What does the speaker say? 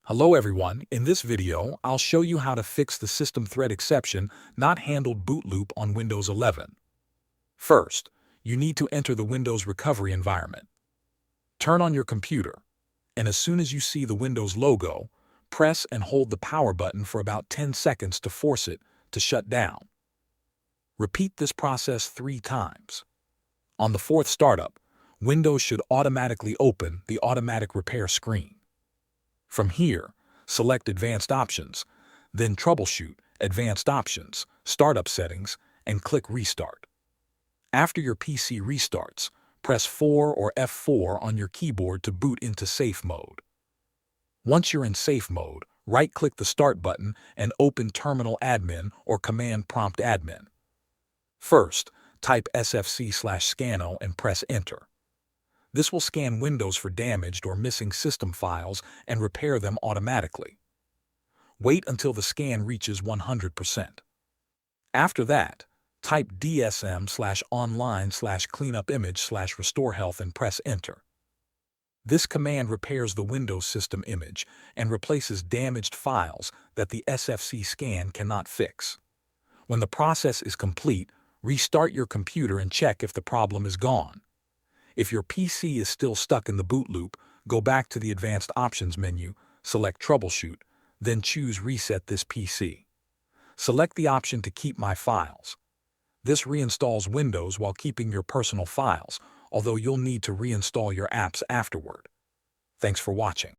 Hello everyone, in this video, I'll show you how to fix the system thread exception not handled boot loop on Windows 11. First, you need to enter the Windows recovery environment. Turn on your computer, and as soon as you see the Windows logo, press and hold the power button for about 10 seconds to force it to shut down. Repeat this process 3 times. On the 4th startup, Windows should automatically open the automatic repair screen. From here, select Advanced Options, then Troubleshoot, Advanced Options, Startup Settings, and click Restart. After your PC restarts, press 4 or F4 on your keyboard to boot into safe mode. Once you're in safe mode, right-click the Start button and open Terminal Admin or Command Prompt Admin. First, type sfc/scano and press Enter. This will scan Windows for damaged or missing system files and repair them automatically. Wait until the scan reaches 100%. After that, type dsm/online/cleanupimage/restorehealth and press Enter. This command repairs the Windows system image and replaces damaged files that the SFC scan cannot fix. When the process is complete, restart your computer and check if the problem is gone. If your PC is still stuck in the boot loop, go back to the Advanced Options menu, select Troubleshoot, then choose Reset this PC. Select the option to keep my files. This reinstalls Windows while keeping your personal files, although you'll need to reinstall your apps afterward. Thanks for watching.